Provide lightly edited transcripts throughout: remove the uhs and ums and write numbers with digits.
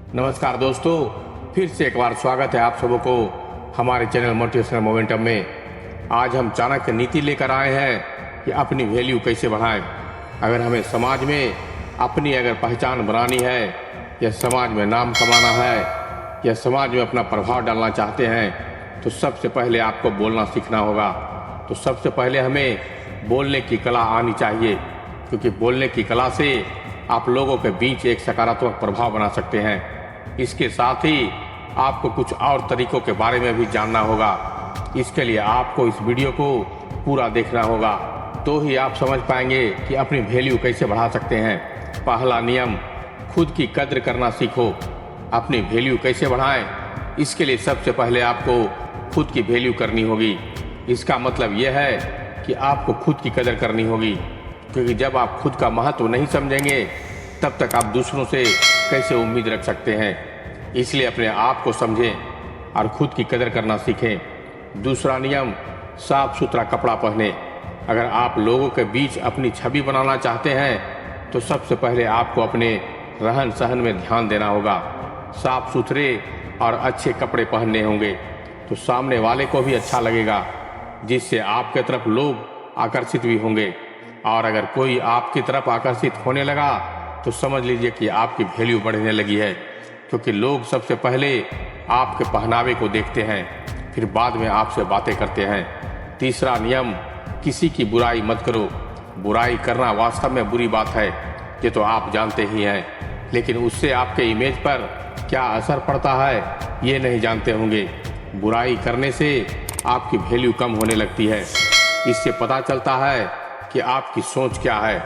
नमस्कार दोस्तों, फिर से एक बार स्वागत है आप सबों को हमारे चैनल मोटिवेशनल मोमेंटम में। आज हम चाणक्य नीति लेकर आए हैं कि अपनी वैल्यू कैसे बढ़ाएं। अगर हमें समाज में अपनी पहचान बनानी है या समाज में नाम कमाना है या समाज में अपना प्रभाव डालना चाहते हैं तो सबसे पहले आपको बोलना सीखना होगा। तो सबसे पहले हमें बोलने की कला आनी चाहिए, क्योंकि बोलने की कला से आप लोगों के बीच एक सकारात्मक प्रभाव बना सकते हैं। इसके साथ ही आपको कुछ और तरीकों के बारे में भी जानना होगा। इसके लिए आपको इस वीडियो को पूरा देखना होगा, तो ही आप समझ पाएंगे कि अपनी वैल्यू कैसे बढ़ा सकते हैं। पहला नियम, खुद की कद्र करना सीखो। अपनी वैल्यू कैसे बढ़ाएं? इसके लिए सबसे पहले आपको खुद की वैल्यू करनी होगी। इसका मतलब यह है कि आपको खुद की कदर करनी होगी, क्योंकि जब आप खुद का महत्व नहीं समझेंगे तब तक आप दूसरों से कैसे उम्मीद रख सकते हैं। इसलिए अपने आप को समझें और खुद की कदर करना सीखें। दूसरा नियम, साफ सुथरा कपड़ा पहने। अगर आप लोगों के बीच अपनी छवि बनाना चाहते हैं तो सबसे पहले आपको अपने रहन सहन में ध्यान देना होगा। साफ सुथरे और अच्छे कपड़े पहनने होंगे तो सामने वाले को भी अच्छा लगेगा, जिससे आपके तरफ लोग आकर्षित भी होंगे। और अगर कोई आपकी तरफ आकर्षित होने लगा तो समझ लीजिए कि आपकी वैल्यू बढ़ने लगी है, क्योंकि लोग सबसे पहले आपके पहनावे को देखते हैं, फिर बाद में आपसे बातें करते हैं। तीसरा नियम, किसी की बुराई मत करो। बुराई करना वास्तव में बुरी बात है, ये तो आप जानते ही हैं, लेकिन उससे आपके इमेज पर क्या असर पड़ता है ये नहीं जानते होंगे। बुराई करने से आपकी वैल्यू कम होने लगती है। इससे पता चलता है कि आपकी सोच क्या है,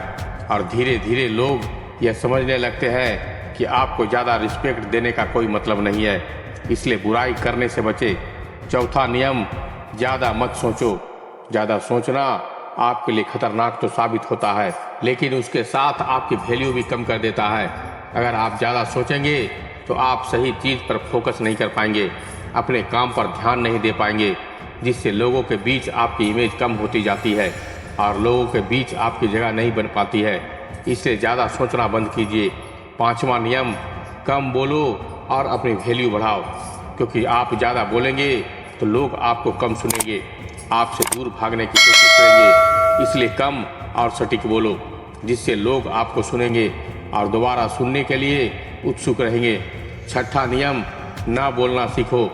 और धीरे धीरे लोग यह समझने लगते हैं कि आपको ज़्यादा रिस्पेक्ट देने का कोई मतलब नहीं है। इसलिए बुराई करने से बचे। चौथा नियम, ज़्यादा मत सोचो। ज़्यादा सोचना आपके लिए खतरनाक तो साबित होता है, लेकिन उसके साथ आपकी वैल्यू भी कम कर देता है। अगर आप ज़्यादा सोचेंगे तो आप सही चीज़ पर फोकस नहीं कर पाएंगे, अपने काम पर ध्यान नहीं दे पाएंगे, जिससे लोगों के बीच आपकी इमेज कम होती जाती है और लोगों के बीच आपकी जगह नहीं बन पाती है। इसलिए ज़्यादा सोचना बंद कीजिए। पांचवा नियम, कम बोलो और अपनी वैल्यू बढ़ाओ, क्योंकि आप ज़्यादा बोलेंगे तो लोग आपको कम सुनेंगे, आपसे दूर भागने की कोशिश करेंगे। इसलिए कम और सटीक बोलो, जिससे लोग आपको सुनेंगे और दोबारा सुनने के लिए उत्सुक रहेंगे। छठा नियम, ना बोलना सीखो।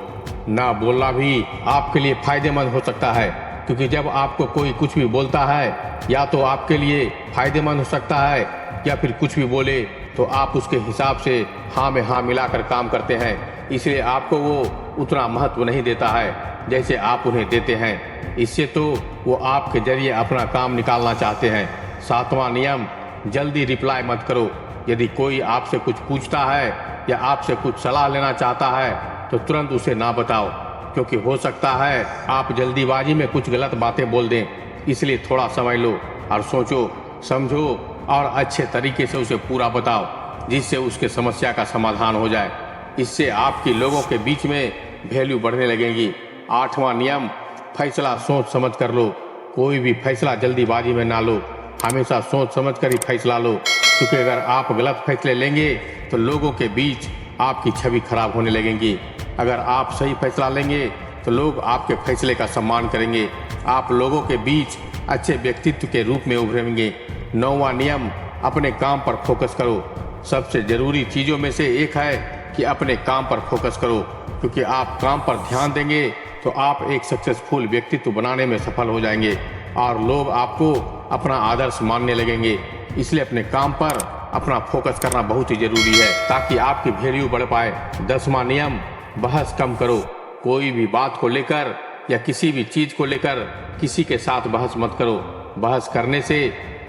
ना बोलना भी आपके लिए फायदेमंद हो सकता है, क्योंकि जब आपको कोई कुछ भी बोलता है या तो आपके लिए फायदेमंद हो सकता है, या फिर कुछ भी बोले तो आप उसके हिसाब से हाँ में हाँ मिलाकर काम करते हैं। इसलिए आपको वो उतना महत्व नहीं देता है जैसे आप उन्हें देते हैं। इससे तो वो आपके जरिए अपना काम निकालना चाहते हैं। सातवां नियम, जल्दी रिप्लाई मत करो। यदि कोई आपसे कुछ पूछता है या आपसे कुछ सलाह लेना चाहता है तो तुरंत उसे ना बताओ, क्योंकि हो सकता है आप जल्दीबाजी में कुछ गलत बातें बोल दें। इसलिए थोड़ा समय लो और सोचो, समझो और अच्छे तरीके से उसे पूरा बताओ, जिससे उसके समस्या का समाधान हो जाए। इससे आपकी लोगों के बीच में वैल्यू बढ़ने लगेगी। आठवां नियम, फैसला सोच समझ कर लो। कोई भी फैसला जल्दीबाजी में ना लो, हमेशा सोच समझ कर ही फैसला लो, क्योंकि अगर आप गलत फैसले लेंगे तो लोगों के बीच आपकी छवि खराब होने लगेगी। अगर आप सही फैसला लेंगे तो लोग आपके फैसले का सम्मान करेंगे, आप लोगों के बीच अच्छे व्यक्तित्व के रूप में उभरेंगे। नौवां नियम, अपने काम पर फोकस करो। सबसे ज़रूरी चीज़ों में से एक है कि अपने काम पर फोकस करो, क्योंकि आप काम पर ध्यान देंगे तो आप एक सक्सेसफुल व्यक्तित्व बनाने में सफल हो जाएंगे और लोग आपको अपना आदर्श मानने लगेंगे। इसलिए अपने काम पर अपना फोकस करना बहुत ही ज़रूरी है, ताकि आपकी वैल्यू बढ़ पाए। 10वां नियम, बहस कम करो। कोई भी बात को लेकर या किसी भी चीज़ को लेकर किसी के साथ बहस मत करो। बहस करने से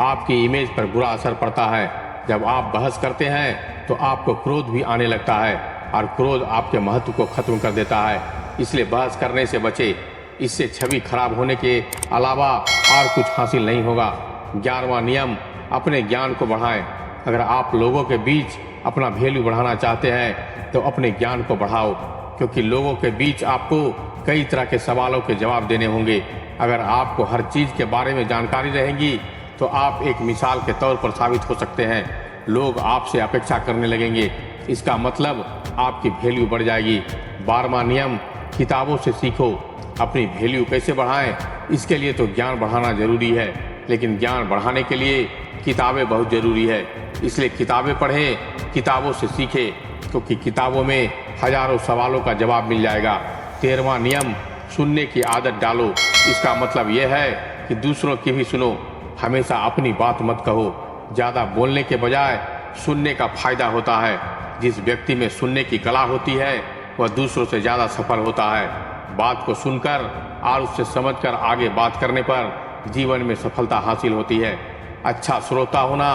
आपकी इमेज पर बुरा असर पड़ता है। जब आप बहस करते हैं तो आपको क्रोध भी आने लगता है, और क्रोध आपके महत्व को खत्म कर देता है। इसलिए बहस करने से बचे। इससे छवि खराब होने के अलावा और कुछ हासिल नहीं होगा। 11वां नियम, अपने ज्ञान को बढ़ाएं। अगर आप लोगों के बीच अपना वैल्यू बढ़ाना चाहते हैं तो अपने ज्ञान को बढ़ाओ, क्योंकि लोगों के बीच आपको कई तरह के सवालों के जवाब देने होंगे। अगर आपको हर चीज़ के बारे में जानकारी रहेगी तो आप एक मिसाल के तौर पर साबित हो सकते हैं। लोग आपसे अपेक्षा करने लगेंगे। इसका मतलब आपकी वैल्यू बढ़ जाएगी। 12वां नियम, किताबों से सीखो। अपनी वैल्यू कैसे बढ़ाएं? इसके लिए तो ज्ञान बढ़ाना जरूरी है, लेकिन ज्ञान बढ़ाने के लिए किताबें बहुत ज़रूरी है। इसलिए किताबें पढ़ें, किताबों से सीखें, क्योंकि किताबों में हजारों सवालों का जवाब मिल जाएगा। 13वां नियम, सुनने की आदत डालो। इसका मतलब यह है कि दूसरों की भी सुनो, हमेशा अपनी बात मत कहो। ज़्यादा बोलने के बजाय सुनने का फायदा होता है। जिस व्यक्ति में सुनने की कला होती है वह दूसरों से ज़्यादा सफल होता है। बात को सुनकर और उससे समझकर आगे बात करने पर जीवन में सफलता हासिल होती है। अच्छा श्रोता होना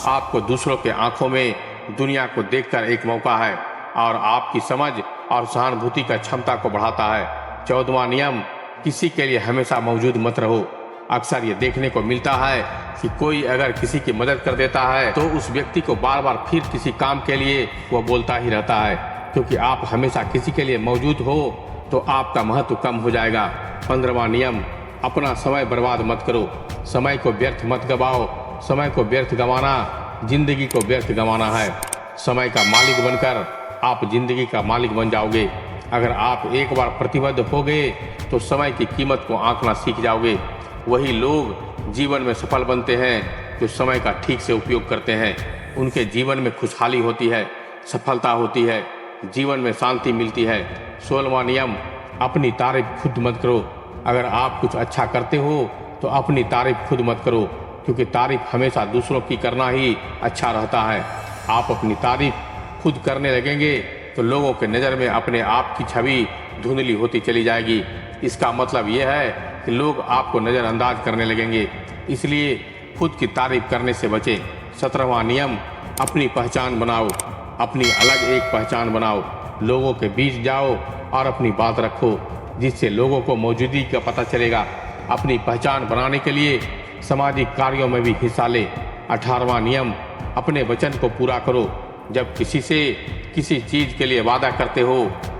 आपको दूसरों के आंखों में दुनिया को देखकर एक मौका है और आपकी समझ और सहानुभूति का क्षमता को बढ़ाता है। 14वां नियम, किसी के लिए हमेशा मौजूद मत रहो। अक्सर ये देखने को मिलता है कि कोई अगर किसी की मदद कर देता है तो उस व्यक्ति को बार बार फिर किसी काम के लिए वह बोलता ही रहता है। क्योंकि आप हमेशा किसी के लिए मौजूद हो तो आपका महत्व कम हो जाएगा। 15वां नियम, अपना समय बर्बाद मत करो। समय को व्यर्थ मत गवाओ। समय को व्यर्थ गंवाना जिंदगी को व्यर्थ गंवाना है। समय का मालिक बनकर आप जिंदगी का मालिक बन जाओगे। अगर आप एक बार प्रतिबद्ध हो गए तो समय की कीमत को आंकना सीख जाओगे। वही लोग जीवन में सफल बनते हैं जो समय का ठीक से उपयोग करते हैं। उनके जीवन में खुशहाली होती है, सफलता होती है, जीवन में शांति मिलती है। 16वां नियम, अपनी तारीफ खुद मत करो। अगर आप कुछ अच्छा करते हो तो अपनी तारीफ खुद मत करो, क्योंकि तारीफ हमेशा दूसरों की करना ही अच्छा रहता है। आप अपनी तारीफ खुद करने लगेंगे तो लोगों के नज़र में अपने आप की छवि धुंधली होती चली जाएगी। इसका मतलब यह है कि लोग आपको नज़रअंदाज करने लगेंगे। इसलिए खुद की तारीफ करने से बचें। 17वां नियम, अपनी पहचान बनाओ। अपनी अलग एक पहचान बनाओ। लोगों के बीच जाओ और अपनी बात रखो, जिससे लोगों को मौजूदगी का पता चलेगा। अपनी पहचान बनाने के लिए सामाजिक कार्यों में भी हिस्सा ले। 18वां नियम, अपने वचन को पूरा करो। जब किसी से किसी चीज़ के लिए वादा करते हो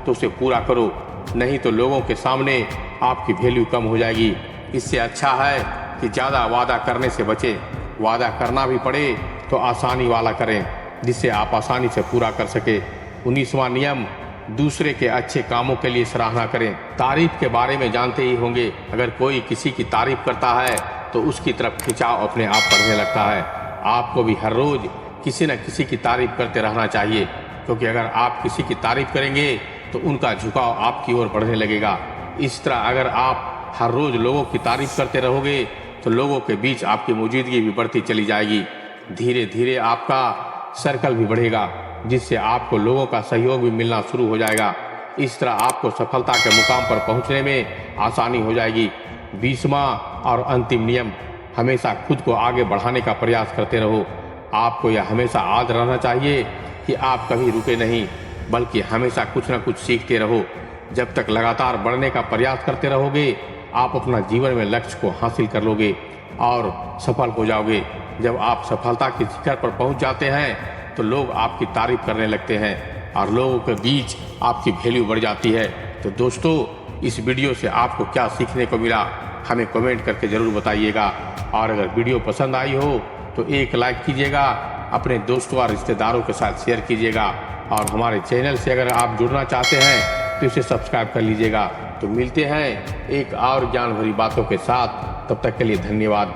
तो उसे पूरा करो, नहीं तो लोगों के सामने आपकी वैल्यू कम हो जाएगी। इससे अच्छा है कि ज़्यादा वादा करने से बचें। वादा करना भी पड़े तो आसानी वाला करें, जिससे आप आसानी से पूरा कर सके। 19वां नियम, दूसरे के अच्छे कामों के लिए सराहना करें। तारीफ के बारे में जानते ही होंगे, अगर कोई किसी की तारीफ करता है तो उसकी तरफ खिंचाव अपने आप बढ़ने लगता है। आपको भी हर रोज किसी न किसी की तारीफ करते रहना चाहिए, क्योंकि अगर आप किसी की तारीफ करेंगे तो उनका झुकाव आपकी ओर बढ़ने लगेगा। इस तरह अगर आप हर रोज लोगों की तारीफ करते रहोगे तो लोगों के बीच आपकी मौजूदगी भी बढ़ती चली जाएगी। धीरे धीरे आपका सर्कल भी बढ़ेगा, जिससे आपको लोगों का सहयोग भी मिलना शुरू हो जाएगा। इस तरह आपको सफलता के मुकाम पर पहुंचने में आसानी हो जाएगी। 20वां और अंतिम नियम, हमेशा खुद को आगे बढ़ाने का प्रयास करते रहो। आपको यह हमेशा याद रहना चाहिए कि आप कभी रुके नहीं, बल्कि हमेशा कुछ न कुछ सीखते रहो। जब तक लगातार बढ़ने का प्रयास करते रहोगे आप अपना जीवन में लक्ष्य को हासिल कर लोगे और सफल हो जाओगे। जब आप सफलता के शिखर पर पहुंच जाते हैं तो लोग आपकी तारीफ करने लगते हैं और लोगों के बीच आपकी वैल्यू बढ़ जाती है। तो दोस्तों, इस वीडियो से आपको क्या सीखने को मिला हमें कमेंट करके ज़रूर बताइएगा। और अगर वीडियो पसंद आई हो तो एक लाइक कीजिएगा, अपने दोस्तों और रिश्तेदारों के साथ शेयर कीजिएगा और हमारे चैनल से अगर आप जुड़ना चाहते हैं तो इसे सब्सक्राइब कर लीजिएगा। तो मिलते हैं एक और ज्ञान भरी बातों के साथ, तब तक के लिए धन्यवाद।